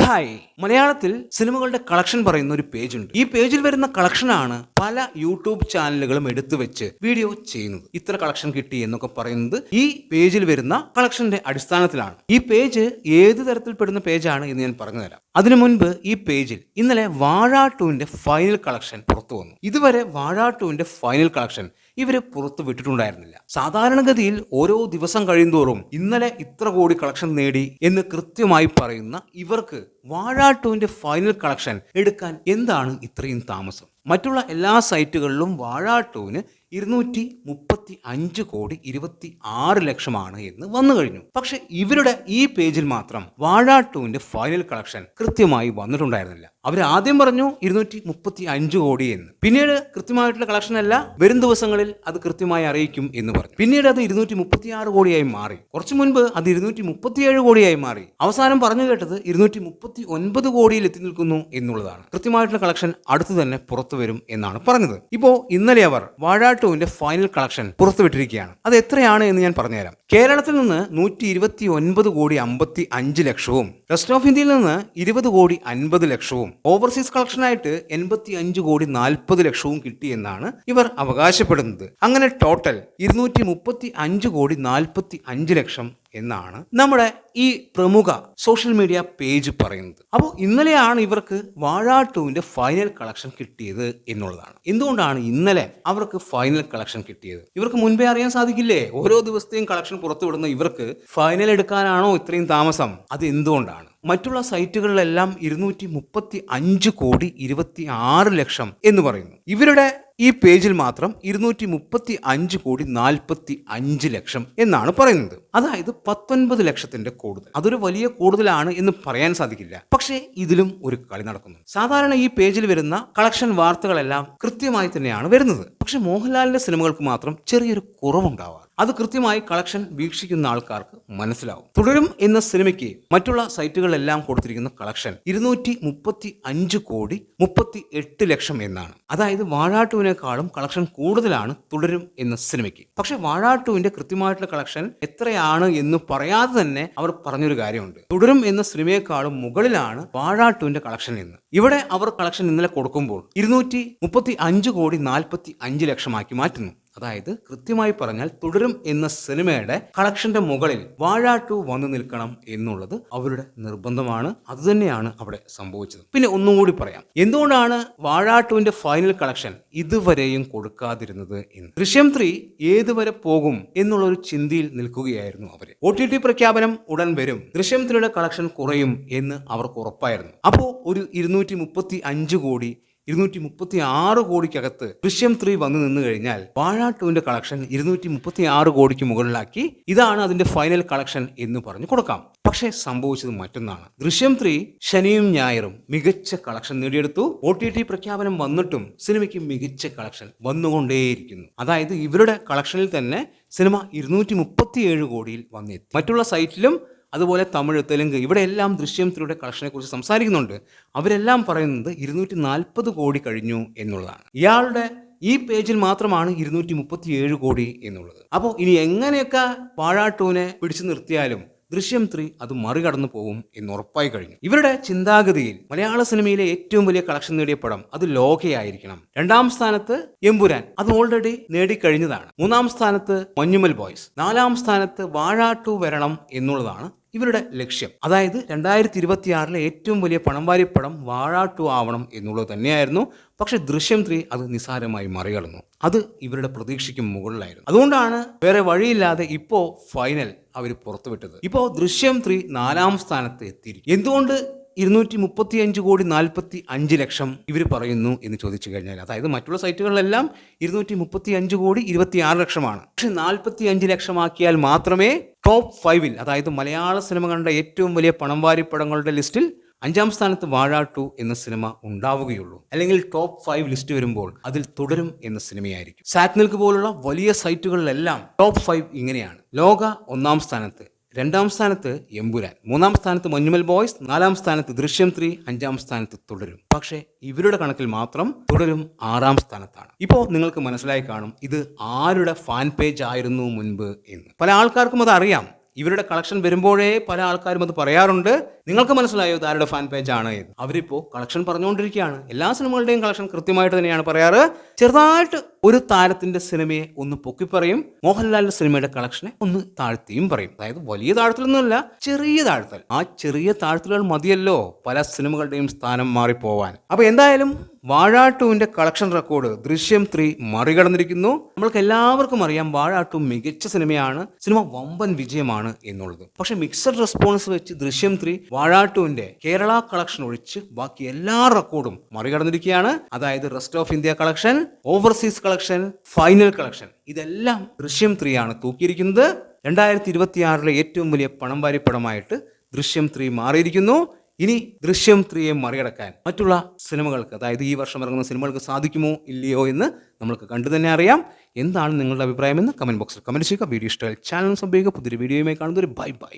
Hi, മലയാളത്തിൽ സിനിമകളുടെ collection പറയുന്ന ഒരു പേജ് ഉണ്ട്. ഈ പേജിൽ വരുന്ന കളക്ഷനാണ് പല യൂട്യൂബ് ചാനലുകളും എടുത്തു വെച്ച് വീഡിയോ ചെയ്യുന്നത്. ഇത്ര കളക്ഷൻ കിട്ടി എന്നൊക്കെ പറയുന്നത് ഈ പേജിൽ വരുന്ന കളക്ഷന്റെ അടിസ്ഥാനത്തിലാണ്. ഈ പേജ് ഏത് തരത്തിൽപ്പെടുന്ന പേജാണ് എന്ന് ഞാൻ പറഞ്ഞു തരാം. അതിനു മുൻപ് ഈ പേജിൽ ഇന്നലെ വാഴ 2ന്റെ ഫൈനൽ കളക്ഷൻ പുറത്തു വന്നു. ഇതുവരെ വാഴ 2ന്റെ ഫൈനൽ കളക്ഷൻ ഇവര് പുറത്തു വിട്ടിട്ടുണ്ടായിരുന്നില്ല. സാധാരണഗതിയിൽ ഓരോ ദിവസം കഴിയുന്തോറും ഇന്നലെ ഇത്ര കോടി കളക്ഷൻ നേടി എന്ന് കൃത്യമായി പറയുന്ന ഇവർക്ക് വാഴ 2ന്റെ ഫൈനൽ കളക്ഷൻ എടുക്കാൻ എന്താണ് ഇത്രയും താമസം? മറ്റുള്ള എല്ലാ സൈറ്റുകളിലും വാഴ 2ന് 235 കോടി 26 ലക്ഷമാണ് എന്ന് വന്നു കഴിഞ്ഞു. പക്ഷെ ഇവരുടെ ഈ പേജിൽ മാത്രം വാഴ 2ന്റെ ഫൈനൽ കളക്ഷൻ കൃത്യമായി വന്നിട്ടുണ്ടായിരുന്നില്ല. അവർ ആദ്യം പറഞ്ഞു 235 കോടി എന്ന്. പിന്നീട് കൃത്യമായിട്ടുള്ള കളക്ഷൻ അല്ല, വരും ദിവസങ്ങളിൽ അത് കൃത്യമായി അറിയിക്കും എന്ന് പറഞ്ഞു. പിന്നീട് അത് 236 കോടിയായി മാറി. കുറച്ചു മുൻപ് അത് 237 കോടിയായി മാറി. അവസാനം പറഞ്ഞു കേട്ടത് 239 കോടിയിൽ എത്തി നിൽക്കുന്നു എന്നുള്ളതാണ്. കൃത്യമായിട്ടുള്ള കളക്ഷൻ അടുത്തു തന്നെ പുറത്തു വരും എന്നാണ് പറഞ്ഞത്. ഇപ്പോ ഇന്നലെ അവർ വാഴ 2ന്റെ ഫൈനൽ കളക്ഷൻ പുറത്തുവിട്ടിരിക്കുകയാണ്. അത് എത്രയാണ് എന്ന് ഞാൻ പറഞ്ഞുതരാം. കേരളത്തിൽ നിന്ന് 129 കോടി 55 ലക്ഷവും, റെസ്റ്റ് ഓഫ് ഇന്ത്യയിൽ നിന്ന് 20 കോടി 50 ലക്ഷവും, ഓവർസീസ് കളക്ഷനായിട്ട് 85 കോടി 40 ലക്ഷവും കിട്ടിയെന്നാണ് ഇവർ അവകാശപ്പെടുന്നത്. അങ്ങനെ ടോട്ടൽ 235 കോടി 45 ലക്ഷം എന്നാണ് നമ്മുടെ ഈ പ്രമുഖ സോഷ്യൽ മീഡിയ പേജ് പറയുന്നത്. അപ്പോൾ ഇന്നലെയാണ് ഇവർക്ക് വാഴ 2ന്റെ ഫൈനൽ കളക്ഷൻ കിട്ടിയത് എന്നുള്ളതാണ്. എന്തുകൊണ്ടാണ് ഇന്നലെ അവർക്ക് ഫൈനൽ കളക്ഷൻ കിട്ടിയത്? ഇവർക്ക് മുൻപേ അറിയാൻ സാധിക്കില്ലേ? ഓരോ ദിവസത്തെയും കളക്ഷൻ പുറത്തുവിടുന്ന ഇവർക്ക് ഫൈനൽ എടുക്കാനാണോ ഇത്രയും താമസം? അത് എന്തുകൊണ്ടാണ്? മറ്റുള്ള സൈറ്റുകളിലെല്ലാം 235 കോടി 26 ലക്ഷം എന്ന് പറയുന്നു. ഇവരുടെ ഈ പേജിൽ മാത്രം 235 കോടി 45 ലക്ഷം എന്നാണ് പറയുന്നത്. അതായത് 19 ലക്ഷത്തിന്റെ കൂടുതൽ. അതൊരു വലിയ കൂടുതലാണ് എന്ന് പറയാൻ സാധിക്കില്ല. പക്ഷേ ഇതിലും ഒരു കളി നടക്കുന്നു. സാധാരണ ഈ പേജിൽ വരുന്ന കളക്ഷൻ വാർത്തകളെല്ലാം കൃത്യമായി തന്നെയാണ് വരുന്നത്. പക്ഷെ മോഹൻലാലിന്റെ സിനിമകൾക്ക് മാത്രം ചെറിയൊരു കുറവുണ്ടാവാറ്. അത് കൃത്യമായി കളക്ഷൻ വീക്ഷിക്കുന്ന ആൾക്കാർക്ക് മനസ്സിലാവും. തുടരും എന്ന സിനിമയ്ക്ക് മറ്റുള്ള സൈറ്റുകളിലെല്ലാം കൊടുത്തിരിക്കുന്ന കളക്ഷൻ 235 കോടി 38 ലക്ഷം എന്നാണ്. അതായത് വാഴ 2വിനേക്കാളും കളക്ഷൻ കൂടുതലാണ് തുടരും എന്ന സിനിമയ്ക്ക്. പക്ഷെ വാഴ 2വിന്റെ കൃത്യമായിട്ടുള്ള കളക്ഷൻ എത്രയാണ് എന്ന് പറയാതെ തന്നെ അവർ പറഞ്ഞൊരു കാര്യമുണ്ട്. തുടരും എന്ന സിനിമയെക്കാളും മുകളിലാണ് വാഴ 2വിന്റെ കളക്ഷൻ എന്ന്. ഇവിടെ അവർ കളക്ഷൻ ഇന്നലെ കൊടുക്കുമ്പോൾ 235 കോടി 45 ലക്ഷമാക്കി മാറ്റുന്നു. അതായത് കൃത്യമായി പറഞ്ഞാൽ തുടരും എന്ന സിനിമയുടെ കളക്ഷന്റെ മുകളിൽ വാഴ 2 വന്നു നിൽക്കണം എന്നുള്ളത് അവരുടെ നിർബന്ധമാണ്. അതുതന്നെയാണ് അവിടെ സംഭവിച്ചത്. പിന്നെ ഒന്നുകൂടി പറയാം, എന്തുകൊണ്ടാണ് വാഴ 2ന്റെ ഫൈനൽ കളക്ഷൻ ഇതുവരെയും കൊടുക്കാതിരുന്നത് എന്ന്. ദൃശ്യം 3 ഏതുവരെ പോകും എന്നുള്ള ഒരു ചിന്തയിൽ നിൽക്കുകയായിരുന്നു അവര്. OTT പ്രഖ്യാപനം ഉടൻ വരും, ദൃശ്യം 3യുടെ കളക്ഷൻ കുറയും എന്ന് അവർക്ക് ഉറപ്പായിരുന്നു. അപ്പോൾ ഒരു 235 കോടി 236 കോടിക്കകത്ത് ദൃശ്യം 3 വന്നു നിന്ന് കഴിഞ്ഞാൽ വാഴ 2ന്റെ കളക്ഷൻ 236 കോടിക്ക് മുകളിലാക്കി ഇതാണ് അതിന്റെ ഫൈനൽ കളക്ഷൻ എന്ന് പറഞ്ഞു കൊടുക്കാം. പക്ഷേ സംഭവിച്ചത് മറ്റൊന്നാണ്. ദൃശ്യം 3 ശനിയും ഞായറും മികച്ച കളക്ഷൻ നേടിയെടുത്തു. OTT പ്രഖ്യാപനം വന്നിട്ടും സിനിമയ്ക്ക് മികച്ച കളക്ഷൻ വന്നുകൊണ്ടേയിരിക്കുന്നു. അതായത് ഇവരുടെ കളക്ഷനിൽ തന്നെ സിനിമ 237 കോടിയിൽ വന്നെത്തി. മറ്റുള്ള സൈറ്റിലും അതുപോലെ തമിഴ്, തെലുങ്ക് ഇവിടെയെല്ലാം ദൃശ്യം 3യുടെ കളക്ഷനെ കുറിച്ച് സംസാരിക്കുന്നുണ്ട്. അവരെല്ലാം പറയുന്നത് 240 കോടി കഴിഞ്ഞു എന്നുള്ളതാണ്. ഇയാളുടെ ഈ പേജിൽ മാത്രമാണ് 237 കോടി എന്നുള്ളത്. അപ്പോൾ ഇനി എങ്ങനെയൊക്കെ വാഴ 2വിനെ പിടിച്ചു നിർത്തിയാലും ദൃശ്യം 3 അത് മറികടന്നു പോകും എന്ന് ഉറപ്പായി കഴിഞ്ഞു. ഇവരുടെ ചിന്താഗതിയിൽ മലയാള സിനിമയിലെ ഏറ്റവും വലിയ കളക്ഷൻ നേടിയ പടം അത് ലോകയായിരിക്കണം. 2ാം സ്ഥാനത്ത് എമ്പുരാൻ, അത് ഓൾറെഡി നേടിക്കഴിഞ്ഞതാണ്. 3ാം സ്ഥാനത്ത് മഞ്ഞുമൽ ബോയ്സ്, 4ാം സ്ഥാനത്ത് വാഴ 2 വരണം എന്നുള്ളതാണ് ഇവരുടെ ലക്ഷ്യം. അതായത് 2026 ഏറ്റവും വലിയ പണം വാരി പടം വാഴ 2 ആവണം എന്നുള്ളത് തന്നെയായിരുന്നു. പക്ഷെ ദൃശ്യം 3 അത് നിസ്സാരമായി മറികടന്നു. അത് ഇവരുടെ പ്രതീക്ഷയ്ക്ക് മുകളിലായിരുന്നു. അതുകൊണ്ടാണ് വേറെ വഴിയില്ലാതെ ഇപ്പോ ഫൈനൽ അവർ പുറത്തുവിട്ടത്. ഇപ്പോ ദൃശ്യം 3 4ാം സ്ഥാനത്ത് എത്തിയിരിക്കും. എന്തുകൊണ്ട് 235 കോടി 45 ലക്ഷം ഇവർ പറയുന്നു എന്ന് ചോദിച്ചു കഴിഞ്ഞാൽ, അതായത് മറ്റുള്ള സൈറ്റുകളിലെല്ലാം 235 കോടി 26 ലക്ഷമാണ്. പക്ഷെ 45 ലക്ഷമാക്കിയാൽ മാത്രമേ ടോപ്പ് 5-ൽ, അതായത് മലയാള സിനിമ കണ്ട ഏറ്റവും വലിയ പണം വാരി പടങ്ങളുടെ ലിസ്റ്റിൽ 5ാം സ്ഥാനത്ത് വാഴ 2 എന്ന സിനിമ ഉണ്ടാവുകയുള്ളൂ. അല്ലെങ്കിൽ ടോപ്പ് 5 ലിസ്റ്റ് വരുമ്പോൾ അതിൽ തുടരും എന്ന സിനിമയായിരിക്കും. സാറ്റ്നിൽക്ക് പോലുള്ള വലിയ സൈറ്റുകളിലെല്ലാം ടോപ്പ് 5 ഇങ്ങനെയാണ്. ലോക 1ാം സ്ഥാനത്ത്, 2ാം സ്ഥാനത്ത് എമ്പുരാൻ, 3ാം സ്ഥാനത്ത് മഞ്ഞുമൽ ബോയ്സ്, 4ാം സ്ഥാനത്ത് ദൃശ്യം 3, 5ാം സ്ഥാനത്ത് തുടരും. പക്ഷേ ഇവരുടെ കണക്കിൽ മാത്രം തുടരും 6ാം സ്ഥാനത്താണ്. ഇപ്പോൾ നിങ്ങൾക്ക് മനസ്സിലായി കാണും ഇത് ആരുടെ ഫാൻ പേജ് ആയിരുന്നു മുൻപ് എന്ന്. പല ആൾക്കാർക്കും അത് അറിയാം. ഇവരുടെ കളക്ഷൻ വരുമ്പോഴേ പല ആൾക്കാരും അത് പറയാറുണ്ട്. നിങ്ങൾക്ക് മനസ്സിലായോ ഇത് ആരുടെ ഫാൻ പേജ് ആണ് എന്ന്? അവരിപ്പോൾ കളക്ഷൻ പറഞ്ഞുകൊണ്ടിരിക്കുകയാണ്. എല്ലാ സിനിമകളുടെയും കളക്ഷൻ കൃത്യമായിട്ട് തന്നെയാണ് പറയാറ്. ചെറുതായിട്ട് ഒരു താരത്തിന്റെ സിനിമയെ ഒന്ന് പൊക്കി പറയും, മോഹൻലാലിന്റെ സിനിമയുടെ കളക്ഷനെ ഒന്ന് താഴ്ത്തിയും പറയും. അതായത് വലിയ താഴ്ത്തലൊന്നുമല്ല, ചെറിയ താഴ്ത്തൽ. ആ ചെറിയ താഴ്ത്തലുകൾ മതിയല്ലോ പല സിനിമകളുടെയും സ്ഥാനം മാറിപ്പോവാൻ. അപ്പൊ എന്തായാലും വാഴ 2ന്റെ കളക്ഷൻ റെക്കോർഡ് ദൃശ്യം 3 മറികടന്നിരിക്കുന്നു. നമ്മൾക്ക് എല്ലാവർക്കും അറിയാം വാഴ 2 മികച്ച സിനിമയാണ്, സിനിമ വമ്പൻ വിജയമാണ് എന്നുള്ളത്. പക്ഷെ മിക്സഡ് റെസ്പോൺസ് വെച്ച് ദൃശ്യം 3 വാഴ 2ന്റെ കേരള കളക്ഷൻ ഒഴിച്ച് ബാക്കി എല്ലാ റെക്കോർഡും മറികടന്നിരിക്കുകയാണ്. അതായത് rest of India collection, overseas collection, final collection, ഇതെല്ലാം ദൃശ്യം 3 ആണ് തൂക്കിയിരിക്കുന്നത്. 2026 ഏറ്റവും വലിയ പണം വാരി പടമായിട്ട് ദൃശ്യം 3 മാറിയിരിക്കുന്നു. ഇനി ദൃശ്യം 3യെ മറികടക്കാൻ മറ്റുള്ള സിനിമകൾക്ക്, അതായത് ഈ വർഷം ഇറങ്ങുന്ന സിനിമകൾക്ക് സാധിക്കുമോ ഇല്ലയോ എന്ന് നമ്മൾക്ക് കണ്ടു തന്നെ അറിയാം. എന്താണ് നിങ്ങളുടെ അഭിപ്രായമെന്ന് കമന്റ് ബോക്സിൽ കമന്റ് ചെയ്യുക. വീഡിയോ ഇഷ്ടമായാൽ ചാനൽ സബ്സ്ക്രൈബ് ചെയ്യുക. പുതിയൊരു വീഡിയോയുമായി കാണുന്നവരെ ബൈ ബൈ.